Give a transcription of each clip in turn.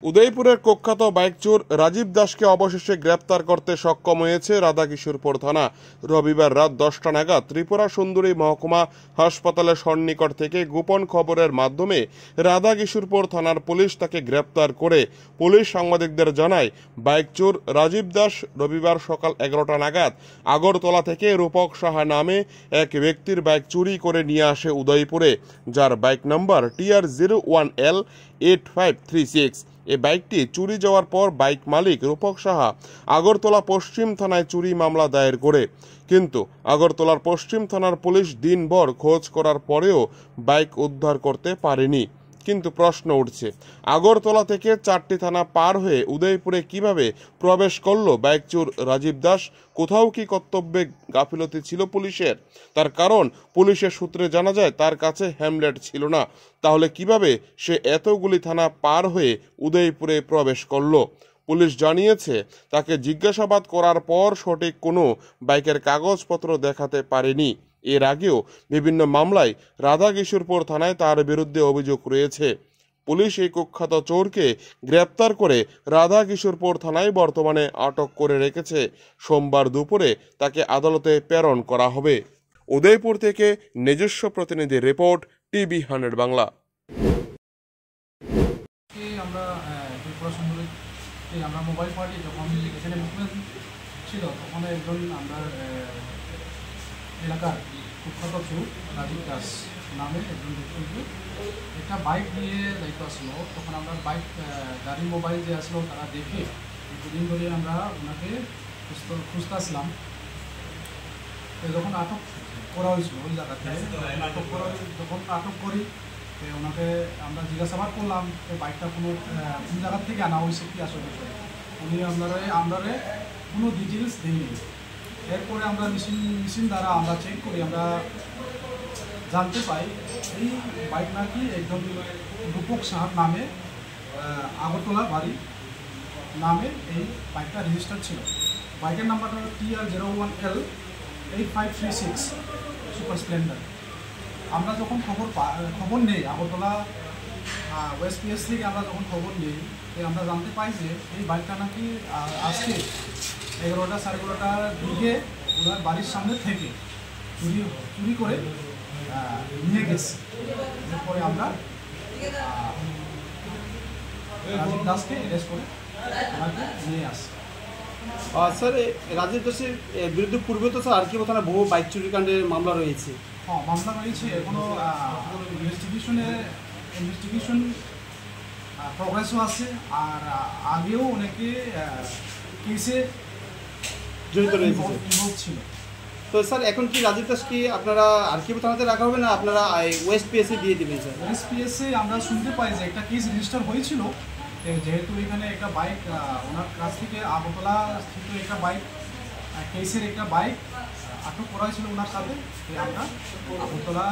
উদয়পুরের কুখ্যাত বাইক চোর রাজীব দাসকে অবশেষে গ্রেপ্তার করতে সক্ষম হয়েছে রাধাকিশোরপুর থানা। রবিবার রাত 10টা নাগাদ ত্রিপুরা সুন্দরী মহকুমা হাসপাতালের সন্নিকট থেকে গোপন খবরের মাধ্যমে রাধাকিশোরপুর থানার পুলিশ তাকে গ্রেপ্তার করে। পুলিশ সাংবাদিকদের জানায়, বাইক চোর রাজীব দাস রবিবার সকাল 11টা নাগাদ আগরতলা থেকে রূপক সাহা নামে এক ব্যক্তির বাইক চুরি করে নিয়ে আসে উদয়পুরে, যার বাইক নাম্বার TR01L8536। এই বাইকটি চুরি যাওয়ার পর বাইক মালিক রূপক সাহা আগরতলা পশ্চিম থানায় চুরি মামলা দায়ের করে। কিন্তু আগরতলার পশ্চিম থানার পুলিশ দিনভর খোঁজ করার পরেও বাইক উদ্ধার করতে পারেনি। কিন্তু প্রশ্ন উঠছে, আগরতলা থেকে 4টি থানা পার হয়ে উদয়পুরে কিভাবে প্রবেশ করলো বাইক চোর রাজীব দাস? কোথাও কি কর্তব্যে গাফিলতি ছিল পুলিশের? তার কারণ পুলিশের সূত্রে জানা যায় তার কাছে হ্যামলেট ছিল না। তাহলে কিভাবে সে এতগুলি থানা পার হয়ে উদয়পুরে প্রবেশ করলো? পুলিশ জানিয়েছে, তাকে জিজ্ঞাসাবাদ করার পর সঠিক কোনো বাইকের কাগজপত্র দেখাতে পারেনি। এর আগেও বিভিন্ন মামলায় রাধাকিশোরপুর থানায় তার বিরুদ্ধে অভিযোগ রয়েছে। পুলিশ এই কুখ্যাত চোরকে গ্রেপ্তার করে রাধাকিশোরপুর থানায় বর্তমানে আটক করে রেখেছে। সোমবার দুপুরে তাকে আদালতে প্রেরণ করা হবে। উদয়পুর থেকে নিজস্ব প্রতিনিধি রিপোর্ট, TV100 বাংলা। আমরা মোবাইল পার্টি যখন এখানে মুভমেন্ট ছিল তখন একজন আমরা এলাকার কুখ্যাত চোর রাজীব দাস নামে একজন ব্যক্তি একটা বাইক নিয়ে যাইতে আসলো। তখন আমরা বাইক গাড়ি মোবাইল যে আসলো তারা দেখে দুদিন ধরে আমরা ওনাকে খুঁজতে আসলাম। যখন আটক করা হয়েছিল ওই জায়গাতে যখন আটক করি ওনাকে আমরা জিজ্ঞাসাবাদ করলাম বাইকটা কোন জায়গা থেকে আনা হয়েছে কি আসলে উনি আমরা কোনো ডিটেলস দিইনি। এরপরে আমরা মেশিন দ্বারা আমরা চেক করি, আমরা জানতে পাই এই বাইক নাকি একজন রূপক সাহার নামে আগরতলা বাড়ি নামে এই বাইকটা রেজিস্টার ছিল। বাইকের নাম্বারটা TR01L8536 সুপার স্প্লেন্ডার। আমরা যখন খবর নেই আগরতলা OSPS থেকে আমরা যখন খবর নেই আমরা জানতে পাই যে এই বাইকটা নাকি আজকে 11টা সাড়ে 11টার দিকে ওনার বাড়ির সামনে থেকে চুরি করে নিয়ে গেছে। এরপরে আমরা রাজীব দাসকে অ্যারেস্ট করে ওনাকে নিয়ে আসি। স্যার, রাজীব দাসের বিরুদ্ধে পূর্বে তো স্যার আর কি থানায় বহু বাইক চুরি কাণ্ডের মামলা রয়েছে। হ্যাঁ, মামলা রয়েছে, এখনো ইনভেস্টিগেশন প্রগ্রেসও আছে। আর আগেও অনেকে কেসে জড়িত রয়েছে ছিল। তো স্যার এখন কি রাজীব দাস কি আপনারা আর কি থানাতে রাখা হবে না আপনারা OSPS দিয়ে দেবেন? স্যার, OSPS আমরা শুনতে পাই যে একটা কেস রেজিস্টার হয়েছিল, যেহেতু এখানে একটা বাইক ওনার কাছ থেকে আগরতলা স্থিত একটা বাইক কেসের একটা বাইক আটক করা হয়েছিল ওনার সাথে। আমরা আগরতলা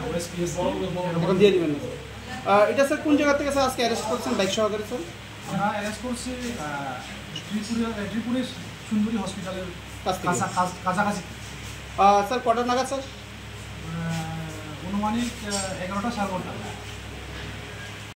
OSPS দিয়ে দেবেন না? এটা স্যার কোন জায়গা থেকে স্যার আজকে অ্যারেস্ট করছেন বাইক সহকারে? স্যার, আমরা অ্যারেস্ট করছি ত্রিপুরের সুন্দরী হসপিটালের কাছাকাছি। স্যার কটার নাগাদ? স্যার অনুমানিক 11টা সাড়ে 11টা।